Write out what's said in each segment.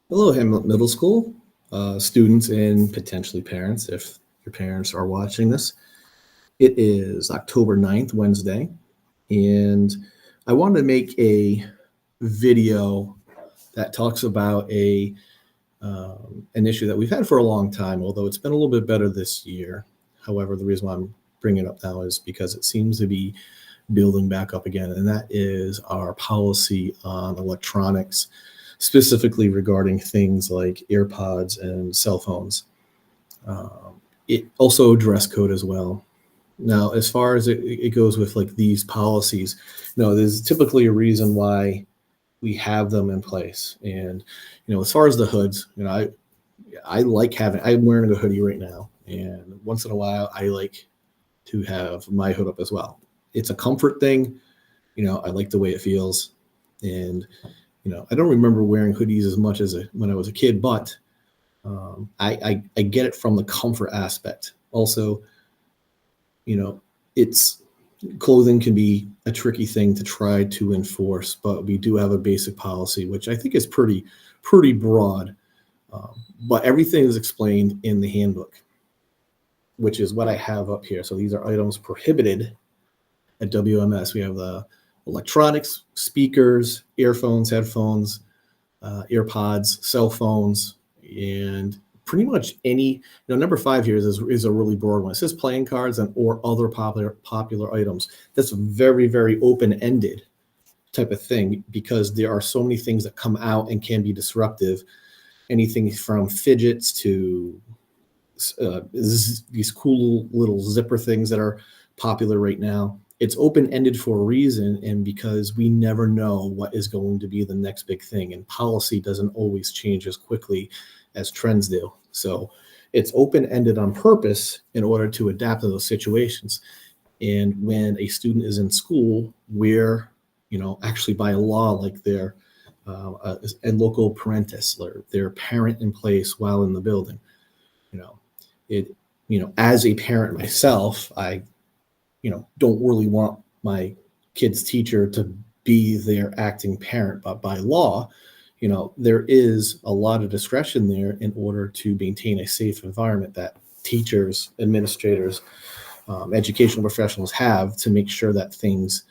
Hello, Hamlet Middle School students and potentially parents, if your parents are watching this. It is October 9th, Wednesday, and I wanted to make a video that talks about an issue that we've had for a long time, although it's been a little bit better this year. However, the reason why I'm bringing it up now is because it seems to be building back up again, and that is our policy on electronics, specifically regarding things like AirPods and cell phones. It also dress code as well. Now, as far as it goes with like these policies, there's typically a reason why we have them in place. And as far as the hoods, I like having. I'm wearing a hoodie right now, and once in a while, I like to have my hood up as well. It's a comfort thing. I like the way it feels, and I don't remember wearing hoodies as much as when I was a kid, but I get it from the comfort aspect. Also, it's clothing can be a tricky thing to try to enforce, but we do have a basic policy, which I think is pretty broad. But everything is explained in the handbook, which is what I have up here. So these are items prohibited at WMS. We have the electronics, speakers, earphones, headphones, AirPods, cell phones, and pretty much any. Number 5 here is a really broad one. It says playing cards and or other popular items. That's very, very open-ended type of thing, because there are so many things that come out and can be disruptive. Anything from fidgets to these cool little zipper things that are popular right now. It's open-ended for a reason, and because we never know what is going to be the next big thing, and policy doesn't always change as quickly as trends do. So it's open-ended on purpose in order to adapt to those situations. And when a student is in school, where actually by law, like their a local parentis or their parent in place while in the building, as a parent myself, I don't really want my kid's teacher to be their acting parent, but by law, there is a lot of discretion there in order to maintain a safe environment that teachers, administrators, educational professionals have to make sure that things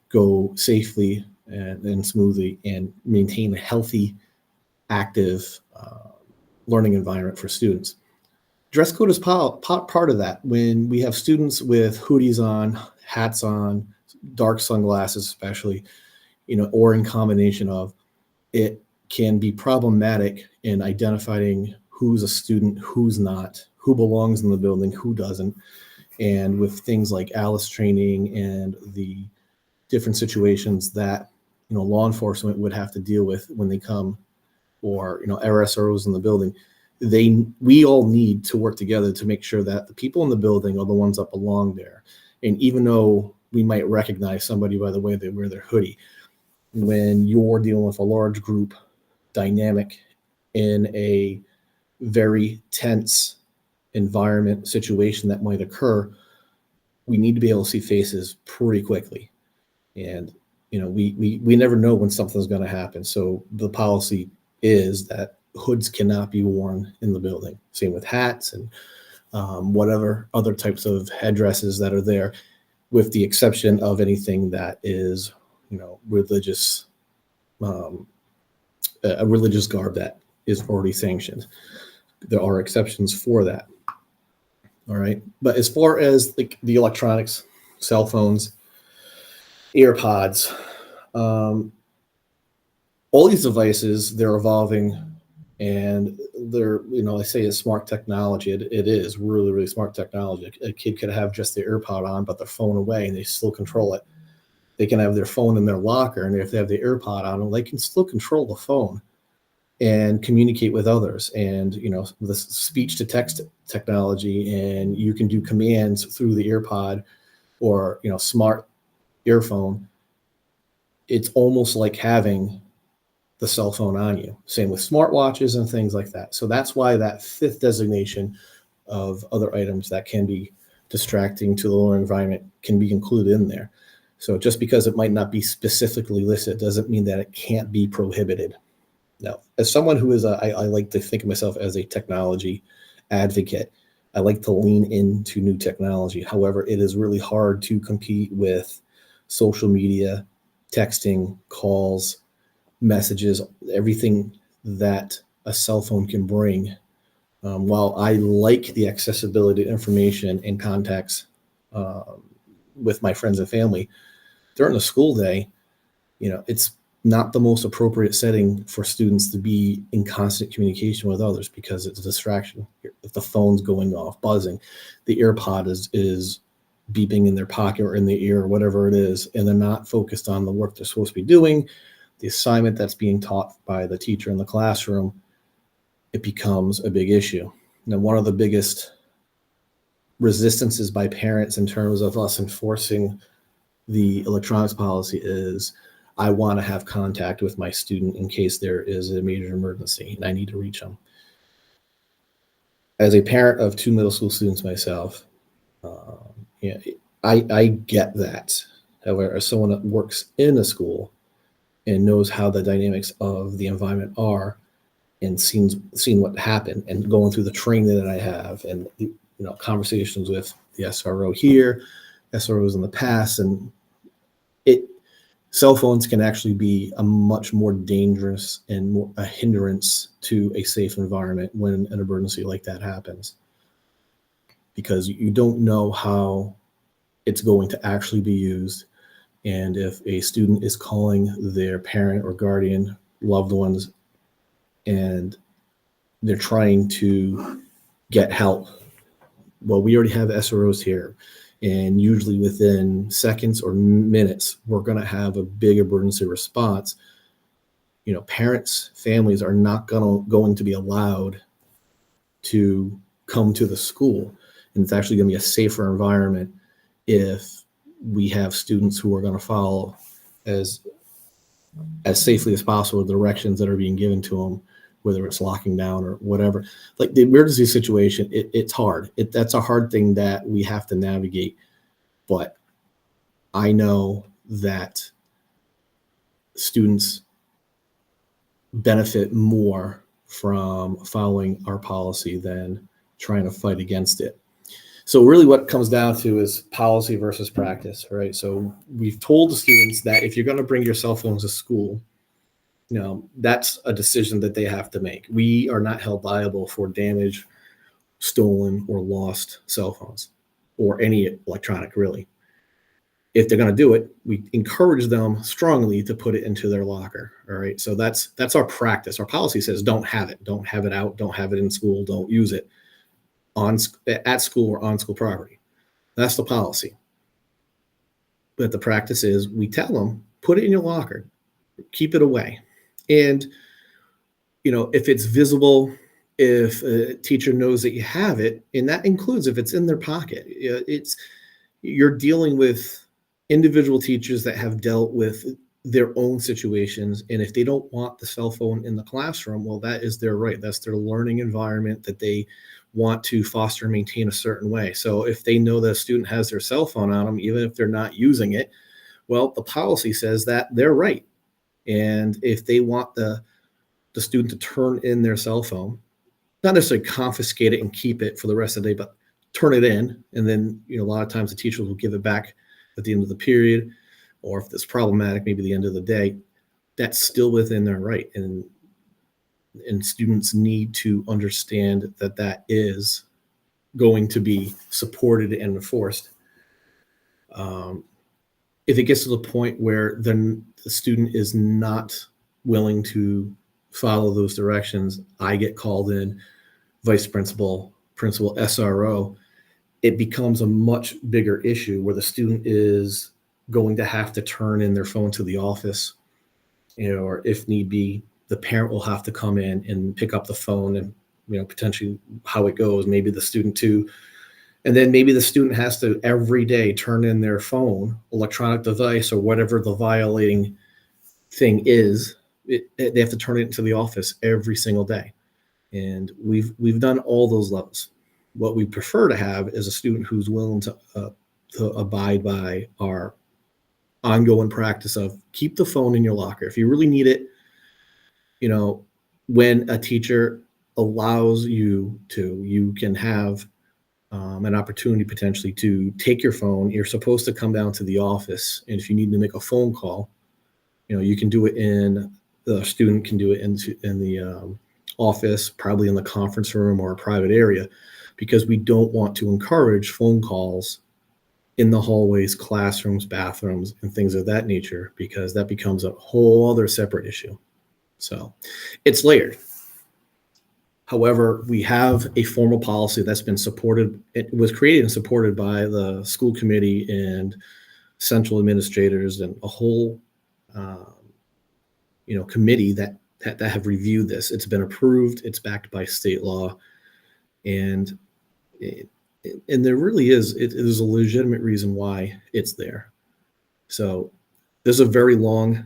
go safely and smoothly and maintain a healthy, active learning environment for students. Dress code is part of that. When we have students with hoodies on, hats on, dark sunglasses especially, or in combination of, it can be problematic in identifying who's a student, who's not, who belongs in the building, who doesn't. And with things like ALICE training and the different situations that law enforcement would have to deal with when they come, or RSOs in the building, we all need to work together to make sure that the people in the building are the ones that belong there. And even though we might recognize somebody by the way they wear their hoodie, when you're dealing with a large group dynamic in a very tense environment situation that might occur, we need to be able to see faces pretty quickly. And we never know when something's going to happen. So the policy is that hoods cannot be worn in the building. Same with hats and whatever other types of headdresses that are there, with the exception of anything that is, religious, a religious garb that is already sanctioned. There are exceptions for that. All right. But as far as like the electronics, cell phones, AirPods, all these devices, they're evolving, and they're, I say it's smart technology. It is really, really smart technology. A kid could have just their AirPod on, but their phone away, and they still control it. They can have their phone in their locker, and if they have the AirPod on, they can still control the phone and communicate with others. And, the speech to text technology, and you can do commands through the AirPod or, smart earphone. It's almost like having the cell phone on you. Same with smartwatches and things like that. So that's why that 5th designation of other items that can be distracting to the learning environment can be included in there. So just because it might not be specifically listed doesn't mean that it can't be prohibited. Now, as someone who is I like to think of myself as a technology advocate. I like to lean into new technology. However, it is really hard to compete with social media, texting, calls, messages, everything that a cell phone can bring. While I like the accessibility to information and contacts um, with my friends and family during the school day, it's not the most appropriate setting for students to be in constant communication with others because it's a distraction. If the phone's going off, buzzing, the earpod is beeping in their pocket or in the ear or whatever it is, and they're not focused on the work they're supposed to be doing, the assignment that's being taught by the teacher in the classroom, it becomes a big issue. Now, one of the biggest resistances by parents in terms of us enforcing the electronics policy is I want to have contact with my student in case there is a major emergency and I need to reach them. As a parent of two middle school students myself, yeah, I get that. However, as someone that works in a school and knows how the dynamics of the environment are and seen what happened and going through the training that I have and conversations with the SRO here, SROs in the past, and it cell phones can actually be a much more dangerous and more a hindrance to a safe environment when an emergency like that happens, because you don't know how it's going to actually be used. And if a student is calling their parent or guardian, loved ones, and they're trying to get help, well, we already have SROs here. And usually within seconds or minutes, we're going to have a big emergency response. Parents, families are not going to be allowed to come to the school. And it's actually going to be a safer environment if we have students who are going to follow as safely as possible the directions that are being given to them, whether it's locking down or whatever. Like the emergency situation, it's hard. That's a hard thing that we have to navigate. But I know that students benefit more from following our policy than trying to fight against it. So really what it comes down to is policy versus practice, right? So we've told the students that if you're going to bring your cell phones to school, that's a decision that they have to make. We are not held liable for damaged, stolen, or lost cell phones or any electronic, really. If they're going to do it, we encourage them strongly to put it into their locker. All right. So that's our practice. Our policy says don't have it out, don't have it in school, don't use it at school or on school property. That's the policy. But the practice is we tell them, put it in your locker, keep it away. And, if it's visible, if a teacher knows that you have it, and that includes if it's in their pocket, you're dealing with individual teachers that have dealt with their own situations. And if they don't want the cell phone in the classroom, well, that is their right. That's their learning environment that they want to foster and maintain a certain way. So if they know that a student has their cell phone on them, even if they're not using it, well, the policy says that they're right. And if they want the student to turn in their cell phone, not necessarily confiscate it and keep it for the rest of the day, but turn it in. And then, a lot of times the teachers will give it back at the end of the period, or if it's problematic, maybe the end of the day. That's still within their right. And students need to understand that is going to be supported and enforced. If it gets to the point where then the student is not willing to follow those directions, I get called in, vice principal, SRO. It becomes a much bigger issue where the student is going to have to turn in their phone to the office, or if need be, the parent will have to come in and pick up the phone and, potentially how it goes, maybe the student too. And then maybe the student has to every day turn in their phone, electronic device, or whatever the violating thing is. They have to turn it into the office every single day. And we've done all those levels. What we prefer to have is a student who's willing to abide by our ongoing practice of keep the phone in your locker. If you really need it, when a teacher allows you to, you can have an opportunity potentially to take your phone. You're supposed to come down to the office, and if you need to make a phone call, you can do it in the student can do it in the office, probably in the conference room or a private area, because we don't want to encourage phone calls in the hallways, classrooms, bathrooms, and things of that nature, because that becomes a whole other separate issue. So it's layered. However, we have a formal policy that's been supported. It was created and supported by the school committee and central administrators and a whole, um, committee that have reviewed this. It's been approved. It's backed by state law, and it, and there really is. There's a legitimate reason why it's there. So there's a very long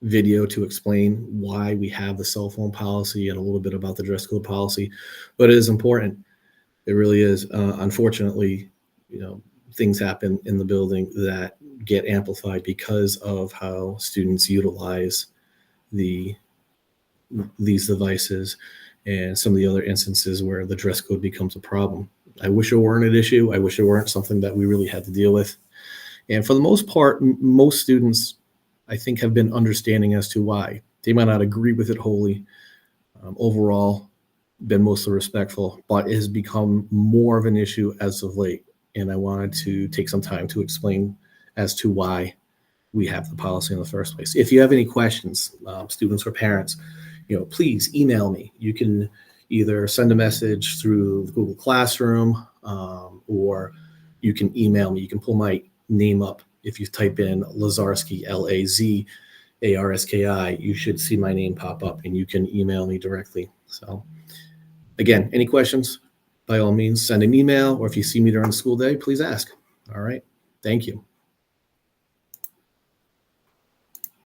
video to explain why we have the cell phone policy and a little bit about the dress code policy, but it is important. It really is. Unfortunately, things happen in the building that get amplified because of how students utilize the these devices and some of the other instances where the dress code becomes a problem. I wish it weren't an issue. I wish it weren't something that we really had to deal with. And for the most part, most students, I think, have been understanding as to why. They might not agree with it wholly. Overall, been mostly respectful, but it has become more of an issue as of late. And I wanted to take some time to explain as to why we have the policy in the first place. If you have any questions, students or parents, please email me. You can either send a message through Google Classroom, or you can email me. You can pull my name up. If you type in Lazarski, Lazarski, you should see my name pop up, and you can email me directly. So again, any questions, by all means, send an email, or if you see me during the school day, please ask. All right. Thank you.